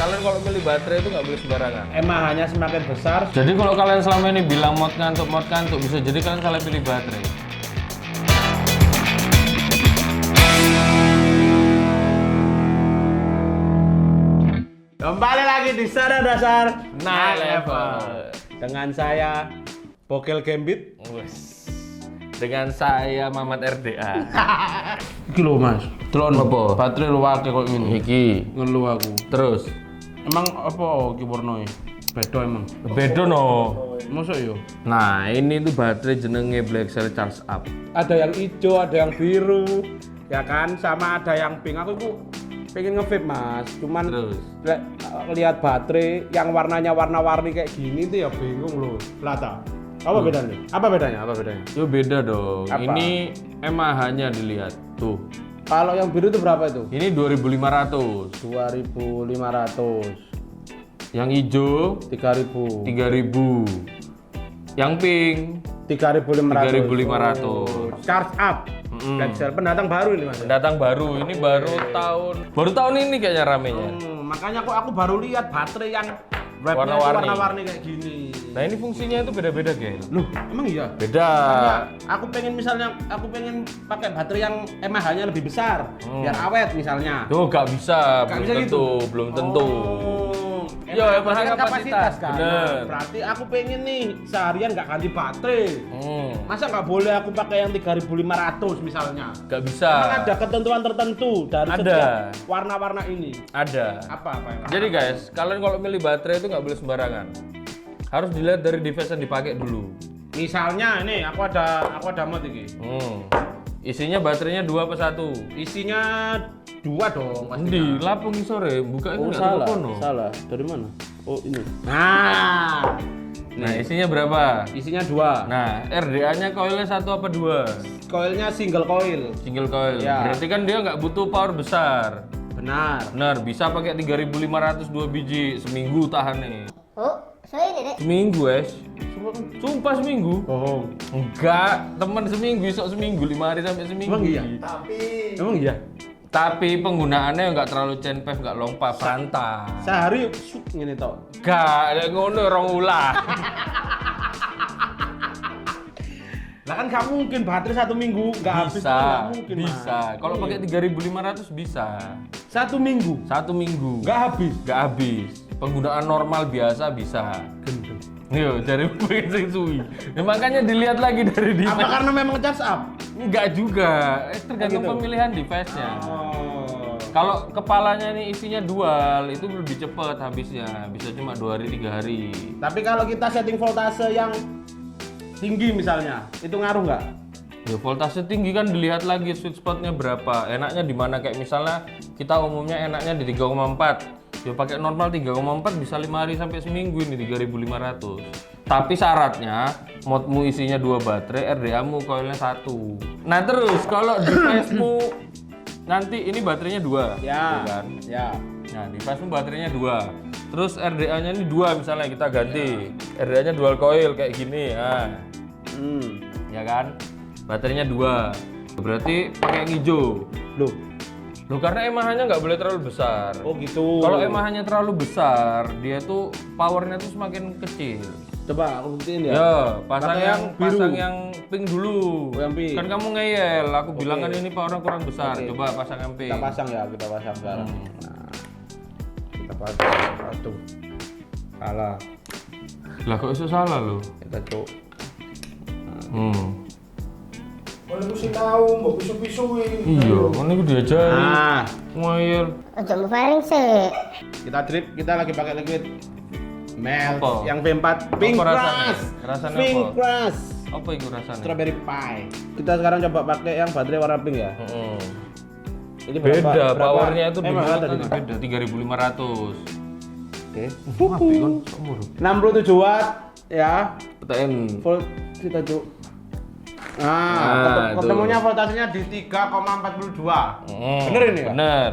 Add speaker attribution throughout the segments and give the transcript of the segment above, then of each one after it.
Speaker 1: kalian kalau milih baterai itu nggak boleh sembarangan.
Speaker 2: hanya semakin besar.
Speaker 1: Jadi kalau kalian selama ini bilang mod ngantuk, bisa jadi kalian salah pilih baterai.
Speaker 2: Kembali lagi di Sadar Dasar
Speaker 1: Night Level.
Speaker 2: dengan saya Bokil Gambit.
Speaker 1: Wes. Dengan saya Mamat RDA.
Speaker 2: Iki lho Mas, delon
Speaker 1: Apa?
Speaker 2: baterai lu akeh kok ngene.
Speaker 1: Iki.
Speaker 2: Ngeluh aku.
Speaker 1: Terus
Speaker 2: Emang apa iki warnae? Beda emang.
Speaker 1: beda no.
Speaker 2: Mosok yo?
Speaker 1: Nah, ini tuh baterai jenenge Black Cell Charge Up.
Speaker 2: Ada yang hijau, ada yang biru, ya kan? Sama ada yang pink. Aku itu pengen nge-vape Mas, cuman
Speaker 1: Terus?
Speaker 2: lihat baterai yang warnanya warna-warni kayak gini tuh ya bingung loh. Lata. Apa bedanya? Apa bedanya? Apa bedanya?
Speaker 1: Yo beda dong.
Speaker 2: Apa?
Speaker 1: Ini MAH-nya dilihat. Tuh.
Speaker 2: Kalau yang biru itu berapa itu?
Speaker 1: Ini 2.500.
Speaker 2: 2.500.
Speaker 1: Yang hijau
Speaker 2: 3.000.
Speaker 1: 3.000. Yang pink
Speaker 2: 3.500.
Speaker 1: 3.500.
Speaker 2: Charge up. Black Cell pendatang baru ini Mas.
Speaker 1: Pendatang baru. Ini baru tahun ini kayaknya ramenya.
Speaker 2: Makanya aku baru lihat baterai yang webnya
Speaker 1: Warna-warni.
Speaker 2: warna-warni kayak gini.
Speaker 1: Nah, ini fungsinya itu beda-beda, Gel.
Speaker 2: Loh, emang iya?
Speaker 1: Beda.
Speaker 2: Aku pengen pakai baterai yang MAH-nya lebih besar, biar awet misalnya.
Speaker 1: Tuh, gak bisa,
Speaker 2: Nggak
Speaker 1: belum
Speaker 2: bisa
Speaker 1: tentu,
Speaker 2: gitu?
Speaker 1: belum tentu.
Speaker 2: Ya,
Speaker 1: MAH
Speaker 2: kan
Speaker 1: kapasitas,
Speaker 2: kan.
Speaker 1: bener.
Speaker 2: Berarti aku pengen nih seharian nggak ganti baterai. Masa nggak boleh aku pakai yang 3.500 misalnya?
Speaker 1: Gak bisa.
Speaker 2: Emang ada ketentuan tertentu dari
Speaker 1: Ada.
Speaker 2: setiap warna-warna ini?
Speaker 1: Ada.
Speaker 2: Apa yang?
Speaker 1: Jadi guys, kalian kalau milih baterai itu nggak boleh sembarangan. Harus dilihat dari device yang dipakai dulu.
Speaker 2: Misalnya ini aku ada mod ini.
Speaker 1: Isinya baterainya 2 apa 1?
Speaker 2: Isinya 2 dong. pastinya.
Speaker 1: Di lapung sore, buka itu nggak
Speaker 2: salah.
Speaker 1: telepon, no?
Speaker 2: Salah. Dari mana? Oh, ini. Nah.
Speaker 1: Nah, isinya berapa?
Speaker 2: Isinya 2.
Speaker 1: Nah, RDA-nya coilnya 1 apa 2?
Speaker 2: Coilnya single coil.
Speaker 1: Single coil.
Speaker 2: Ya.
Speaker 1: Berarti kan dia nggak butuh power besar.
Speaker 2: Benar.
Speaker 1: Benar, bisa pakai 3.500 2 biji seminggu tahan nih.
Speaker 3: Oh, saya ini dek.
Speaker 1: Seminggu, es. Sumpah seminggu.
Speaker 2: Bohong.
Speaker 1: Enggak, teman seminggu, esok seminggu, 5 hari sampai seminggu.
Speaker 2: Emang iya? Emang iya?
Speaker 1: Tapi penggunaannya nggak terlalu chain-path, nggak long path, santai.
Speaker 2: Sehari suk ngene tok.
Speaker 1: Nggak, ada ngono rong ulah.
Speaker 2: Lah kan nggak mungkin baterai 1 minggu nggak habis.
Speaker 1: Bisa,
Speaker 2: Nggak mungkin.
Speaker 1: bisa.
Speaker 2: Mas.
Speaker 1: Kalau pakai 3.500 bisa.
Speaker 2: 1 minggu
Speaker 1: 1 minggu.
Speaker 2: nggak habis.
Speaker 1: Nggak habis. Penggunaan normal biasa bisa.
Speaker 2: Gendeng.
Speaker 1: Yo, dari pengen sing suwi. Ya, makanya dilihat lagi dari
Speaker 2: Apa
Speaker 1: device.
Speaker 2: karena memang charge up?
Speaker 1: Enggak juga. Tergantung
Speaker 2: gitu?
Speaker 1: pemilihan device-nya.
Speaker 2: Oh.
Speaker 1: Kalau kepalanya ini isinya dual, itu lebih cepat habisnya. Bisa cuma 2 hari 3 hari.
Speaker 2: Tapi kalau kita setting voltase yang tinggi misalnya, itu ngaruh nggak?
Speaker 1: Ya voltase tinggi kan dilihat lagi sweet spotnya berapa. Enaknya di mana, kayak misalnya kita umumnya enaknya di 3,4. Ya pakai normal 3,4 bisa 5 hari sampai seminggu ini 3.500. Tapi syaratnya modmu isinya 2 baterai, RDA-mu coilnya 1. Nah terus kalau device-mu nanti ini baterainya 2,
Speaker 2: Ya.
Speaker 1: kan?
Speaker 2: Ya.
Speaker 1: Nah device-mu baterainya 2. Terus RDA-nya ini 2 misalnya kita ganti. RDA-nya dual coil kayak gini ya. Ya kan? Baterainya 2. Berarti pakai yang hijau. Loh karena MAH-nya nggak boleh terlalu besar.
Speaker 2: Oh gitu.
Speaker 1: Kalau MAH-nya terlalu besar, dia tuh powernya tuh semakin kecil.
Speaker 2: Coba aku buktiin ya.
Speaker 1: Ya, pasang
Speaker 2: Pakai
Speaker 1: yang
Speaker 2: biru.
Speaker 1: pasang yang pink dulu.
Speaker 2: Oh, yang pink.
Speaker 1: Kan kamu ngeyel, aku bilang kan ini powernya kurang besar.
Speaker 2: Oke.
Speaker 1: Coba pasang yang pink.
Speaker 2: Kita pasang ya, kita pasang sekarang. Nah, kita pasang satu. Salah.
Speaker 1: Lah kok iso salah loh?
Speaker 2: Kita cuk.
Speaker 4: Kalau mesti tahu, mau pisu-pisuin.
Speaker 1: Iya, kan itu diajari.
Speaker 2: Nah,
Speaker 1: Ngeyel.
Speaker 3: Ojo mbok faring sih.
Speaker 2: kita drip, kita lagi pakai liquid melt
Speaker 1: Apa?
Speaker 2: yang V4 Pink
Speaker 1: Apa rasanya?
Speaker 2: Crush.
Speaker 1: Rasanya
Speaker 2: Pink
Speaker 1: apa?
Speaker 2: Crush.
Speaker 1: Apa itu rasanya?
Speaker 2: Strawberry pie. Kita sekarang coba pakai yang baterai warna pink ya. Ini
Speaker 1: Beda, powernya itu
Speaker 2: Emang
Speaker 1: dulu
Speaker 2: ada
Speaker 1: tadi
Speaker 2: di
Speaker 1: beda 3.500.
Speaker 2: Oke.
Speaker 1: Api kan umur.
Speaker 2: 67 watt ya.
Speaker 1: PTN.
Speaker 2: Volt kita cuk.
Speaker 1: Nah,
Speaker 2: Nah,
Speaker 1: itu.
Speaker 2: ketemunya voltasenya di 3,42. Bener ini ya?
Speaker 1: Bener.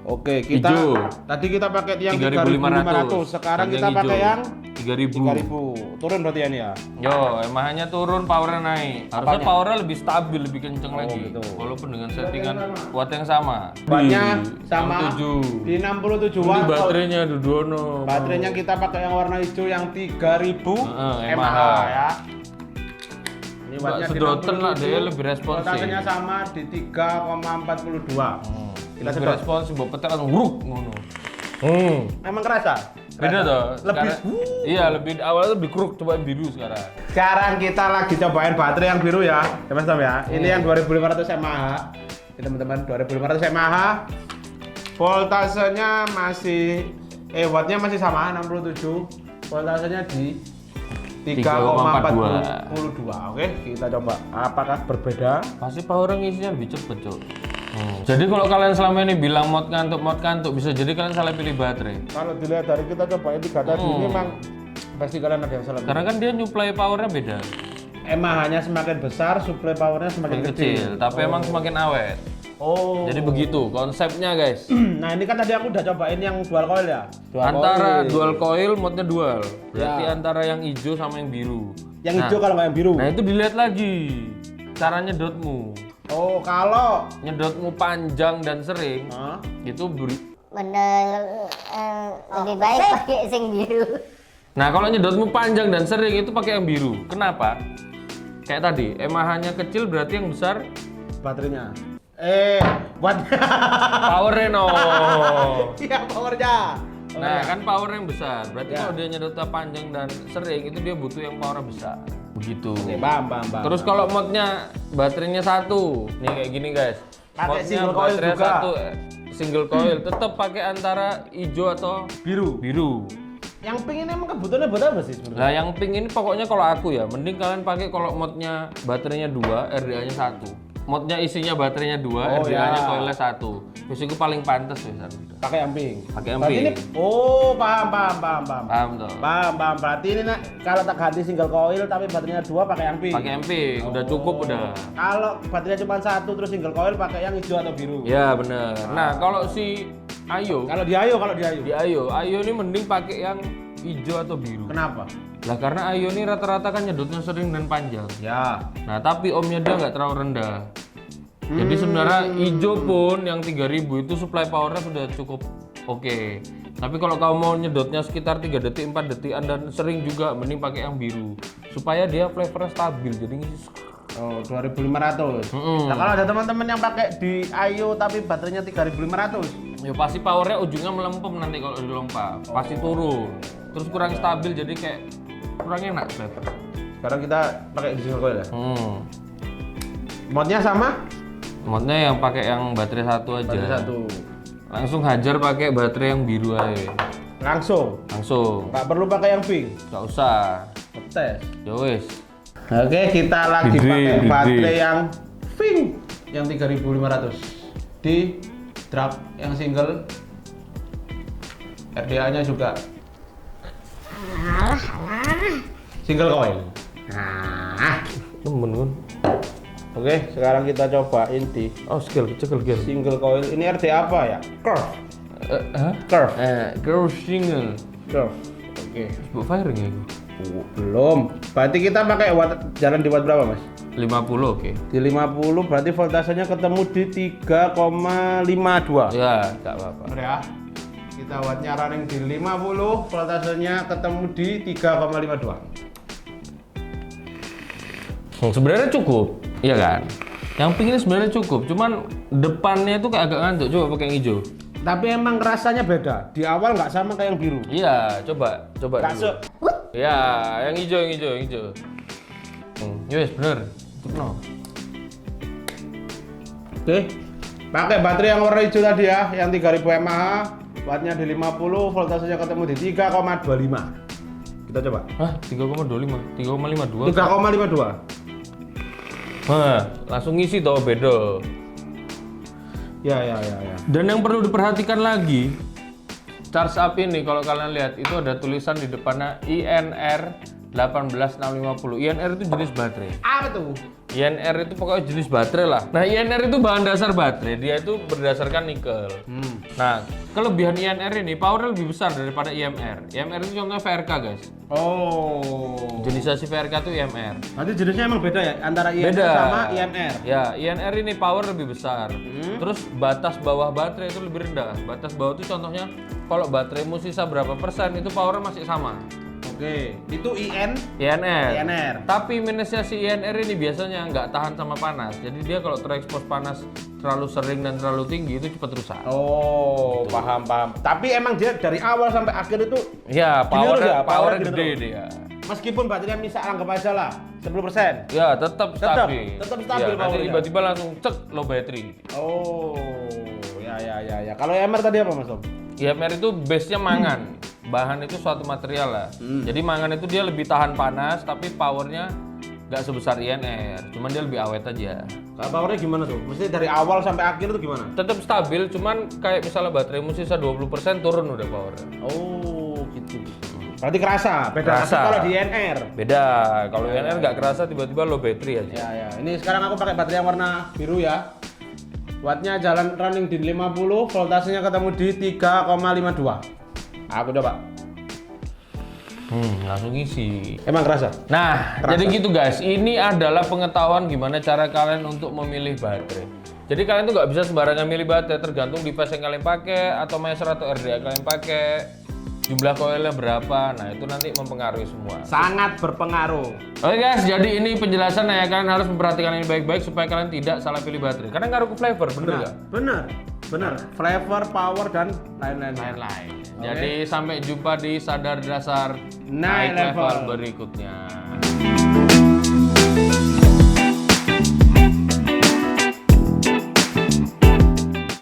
Speaker 2: Oke, kita
Speaker 1: Hijau.
Speaker 2: tadi kita pakai yang
Speaker 1: 3.500.
Speaker 2: 3.500. Sekarang
Speaker 1: Yang
Speaker 2: kita pakai
Speaker 1: hijau.
Speaker 2: yang
Speaker 1: 3.000.
Speaker 2: 3.000. Turun berarti ya ini ya.
Speaker 1: Yo, EMH-nya turun, powernya naik. Harusnya
Speaker 2: Apanya?
Speaker 1: powernya lebih stabil, lebih kenceng lagi.
Speaker 2: gitu.
Speaker 1: Walaupun dengan settingan watt yang sama.
Speaker 2: Wattnya
Speaker 1: Di
Speaker 2: sama
Speaker 1: 67.
Speaker 2: di 67
Speaker 1: Ini
Speaker 2: watt.
Speaker 1: baterainya Dudono.
Speaker 2: Baterainya kita pakai yang warna hijau yang 3.000
Speaker 1: Heeh,
Speaker 2: mAh
Speaker 1: mAh.
Speaker 2: ya. Ini
Speaker 1: Mbak
Speaker 2: wattnya di
Speaker 1: sedoten lah,
Speaker 2: 67,
Speaker 1: dia lebih responsif.
Speaker 2: voltasenya sama di 3,42.
Speaker 1: Kita
Speaker 2: sedot.
Speaker 1: respons, mbok petek langsung nguruk ngono.
Speaker 2: Emang kerasa?
Speaker 1: Beda toh.
Speaker 2: Lebih
Speaker 1: Sekarang- Iya, lebih awalnya lebih kruk, coba yang biru sekarang.
Speaker 2: Sekarang kita lagi cobain baterai yang biru ya, Mas Tom ya. Ini yang 2500 mAh. Ini teman-teman 2500 mAh. Voltasenya masih wattnya masih sama 67. Voltasenya di 3,42. Oke, kita coba. Apakah berbeda?
Speaker 1: Pasti power ngisinya lebih cepet, Cok. Jadi kalau kalian selama ini bilang mod kantuk, bisa jadi kalian salah pilih baterai.
Speaker 2: Kalau dilihat dari kita cobain 3 tadi ini memang pasti kalian ada yang salah.
Speaker 1: Karena kan dia nyuplai powernya beda.
Speaker 2: mAh-nya semakin besar, supply powernya semakin
Speaker 1: Semakin
Speaker 2: kecil.
Speaker 1: kecil, tapi emang semakin awet.
Speaker 2: Oh.
Speaker 1: Jadi begitu konsepnya, guys.
Speaker 2: Nah ini kan tadi aku udah cobain yang dual coil ya.
Speaker 1: Antara dual coil, modnya dual. Berarti
Speaker 2: Ya.
Speaker 1: antara yang hijau sama yang biru.
Speaker 2: Yang hijau kalau nggak yang biru.
Speaker 1: Nah, itu dilihat lagi cara nyedotmu.
Speaker 2: Oh kalau
Speaker 1: Nyedotmu panjang dan sering,
Speaker 2: Hah?
Speaker 1: itu beri.
Speaker 3: Bener lebih baik pakai sing biru.
Speaker 1: Nah, kalau nyedotmu panjang dan sering itu pakai yang biru. Kenapa? Kayak tadi, mAh-nya kecil berarti yang besar
Speaker 2: baterainya. Wattnya.
Speaker 1: powernya no.
Speaker 2: Iya powernya.
Speaker 1: Nah, kan power yang besar. Berarti
Speaker 2: Ya.
Speaker 1: kalau dia nyedotnya panjang dan sering itu dia butuh yang power besar. Begitu.
Speaker 2: Oke, paham.
Speaker 1: Terus kalau modnya baterainya satu, nih kayak gini guys.
Speaker 2: Pakai
Speaker 1: Modnya
Speaker 2: single coil
Speaker 1: baterai
Speaker 2: juga.
Speaker 1: satu, single coil. Tetap pakai antara hijau atau
Speaker 2: Biru.
Speaker 1: biru.
Speaker 2: Yang pink ini emang kebutuhannya buat apa sih sebenarnya?
Speaker 1: Lah yang pink ini pokoknya kalau aku ya, mending kalian pakai kalau modnya baterainya 2, RDA-nya 1. Modnya isinya baterainya 2,
Speaker 2: Oh,
Speaker 1: RDA-nya
Speaker 2: ya.
Speaker 1: coilnya 1. Terus itu paling pantas ya.
Speaker 2: Pakai yang pink.
Speaker 1: Pakai yang
Speaker 2: Berarti
Speaker 1: pink.
Speaker 2: ini paham.
Speaker 1: Paham tuh?
Speaker 2: Paham. Berarti ini nak kalau tak ganti single coil tapi baterainya 2 pakai yang pink.
Speaker 1: Pakai yang pink, udah cukup udah.
Speaker 2: Kalau baterainya cuma 1 terus single coil pakai yang hijau atau biru.
Speaker 1: Ya bener. Nah kalau si Ayo,
Speaker 2: Kalau di Ayo.
Speaker 1: di Ayo ini mending pakai yang hijau atau biru.
Speaker 2: Kenapa?
Speaker 1: Lah karena Ayo ini rata-rata kan nyedotnya sering dan panjang.
Speaker 2: Ya.
Speaker 1: Nah tapi ohmnya dia nggak terlalu rendah. Jadi sebenarnya hijau pun yang 3000 itu supply powernya sudah cukup oke. Tapi kalau kamu mau nyedotnya sekitar 3 detik, 4 detikan dan sering juga mending pakai yang biru. Supaya dia flavornya stabil. Jadi ngisi.
Speaker 2: Oh, 2.500. Nah, kalau ada teman-teman yang pakai di Ayo tapi baterainya 3.500.
Speaker 1: Ya pasti powernya ujungnya melempem nanti kalau dilompat. Pasti turun. Terus kurang stabil jadi kayak kurang enak flavor.
Speaker 2: Sekarang kita pakai single coil ya. Modnya sama?
Speaker 1: Modnya yang pakai yang baterai satu aja.
Speaker 2: Baterai 1.
Speaker 1: Langsung hajar pakai baterai yang biru aja.
Speaker 2: Langsung.
Speaker 1: Langsung.
Speaker 2: Nggak perlu pakai yang pink.
Speaker 1: Nggak usah.
Speaker 2: Tes.
Speaker 1: Ya wes.
Speaker 2: Oke, kita lagi
Speaker 1: Gede,
Speaker 2: pakai
Speaker 1: gede.
Speaker 2: baterai yang pink yang 3.500 di drag yang single. RDA-nya juga single coil.
Speaker 1: Temen kan.
Speaker 2: Oke, sekarang kita cobain di
Speaker 1: Oh skill kecil gear.
Speaker 2: single coil. Ini RDA apa ya? Curve.
Speaker 1: Curve. Curve single.
Speaker 2: Curve. Oke.
Speaker 1: Buat firing ya.
Speaker 2: Belum. Berarti kita pakai watt jalan di watt berapa, Mas?
Speaker 1: 50 oke.
Speaker 2: Di 50 berarti voltasenya ketemu di 3,52.
Speaker 1: Ya nggak apa-apa.
Speaker 2: Bener ya? Kita wattnya running di 50, voltasenya ketemu di 3,52.
Speaker 1: Sebenarnya cukup, iya kan? Yang pink ini sebenarnya cukup, cuman depannya itu kayak agak ngantuk. Coba pakai yang hijau.
Speaker 2: Tapi emang rasanya beda. Di awal nggak sama kayak yang biru.
Speaker 1: Iya, coba
Speaker 2: Nggak
Speaker 1: dulu. Ya, yang hijau. Yes, bener. No.
Speaker 2: Oke. Pakai baterai yang warna hijau tadi ya, yang 3000 mAh, wattnya di 50, voltasenya ketemu di 3,25. Kita coba.
Speaker 1: Hah, 3,25, 3,52.
Speaker 2: 3,52.
Speaker 1: Hah, langsung ngisi toh beda.
Speaker 2: Ya.
Speaker 1: Dan yang perlu diperhatikan lagi, charge up ini kalau kalian lihat itu ada tulisan di depannya INR 18650. INR itu jenis baterai.
Speaker 2: Apa tuh?
Speaker 1: INR itu pokoknya jenis baterai lah. Nah, INR itu bahan dasar baterai, dia itu berdasarkan nikel. Nah, kelebihan INR ini powernya lebih besar daripada IMR. IMR itu contohnya VRK, guys.
Speaker 2: Oh.
Speaker 1: Jenisasi VRK itu IMR.
Speaker 2: Nanti jenisnya emang beda ya antara INR
Speaker 1: Beda.
Speaker 2: sama IMR.
Speaker 1: Ya, INR ini power lebih besar. Terus batas bawah baterai itu lebih rendah. Batas bawah itu contohnya kalau bateraimu sisa berapa persen itu powernya masih sama.
Speaker 2: Oke, itu
Speaker 1: INR.
Speaker 2: INR.
Speaker 1: Tapi minusnya si INR ini biasanya nggak tahan sama panas. Jadi dia kalau terekspos panas terlalu sering dan terlalu tinggi itu cepat rusak.
Speaker 2: Oh, paham. Tapi emang dia dari awal sampai akhir itu
Speaker 1: Ya,
Speaker 2: Gini terus ya,
Speaker 1: power
Speaker 2: powernya gini
Speaker 1: gede
Speaker 2: terus.
Speaker 1: dia.
Speaker 2: meskipun baterainya misal anggap aja lah 10%.
Speaker 1: Ya, tetap stabil.
Speaker 2: tetap stabil
Speaker 1: Ya, nanti
Speaker 2: powernya.
Speaker 1: tiba-tiba langsung cek low battery.
Speaker 2: Oh, ya. Kalau MR tadi apa Mas Om?
Speaker 1: IMR itu base-nya mangan. Bahan itu suatu material lah. Jadi mangan itu dia lebih tahan panas tapi powernya nggak sebesar INR. Cuman dia lebih awet aja.
Speaker 2: Kalau powernya gimana tuh? Mesti dari awal sampai akhir itu gimana?
Speaker 1: Tetap stabil, cuman kayak misalnya bateraimu sisa 20% turun udah powernya.
Speaker 2: Oh, gitu. Berarti kerasa, beda
Speaker 1: Kerasa.
Speaker 2: kalau di NR.
Speaker 1: Beda, kalau INR nggak kerasa tiba-tiba low battery aja.
Speaker 2: Ya. Ini sekarang aku pakai baterai yang warna biru ya. Wattnya jalan running di 50, voltasenya ketemu di 3,52. Aku coba.
Speaker 1: Langsung isi.
Speaker 2: Emang kerasa?
Speaker 1: Nah, jadi gitu guys. Ini adalah pengetahuan gimana cara kalian untuk memilih baterai. Jadi kalian tuh nggak bisa sembarangan milih baterai, tergantung device yang kalian pakai atau meter atau RDA kalian pakai. Jumlah koilnya berapa? Nah, itu nanti mempengaruhi semua.
Speaker 2: Sangat berpengaruh.
Speaker 1: Oke guys, jadi ini penjelasan ya. Kalian harus memperhatikan ini baik-baik supaya kalian tidak salah pilih baterai. Karena ngaruh ke flavor, bener nggak?
Speaker 2: Bener. Flavor, power dan lain-lain.
Speaker 1: Lain-lain.
Speaker 2: Oke.
Speaker 1: Jadi sampai jumpa di sadar dasar
Speaker 2: Naik level
Speaker 1: berikutnya.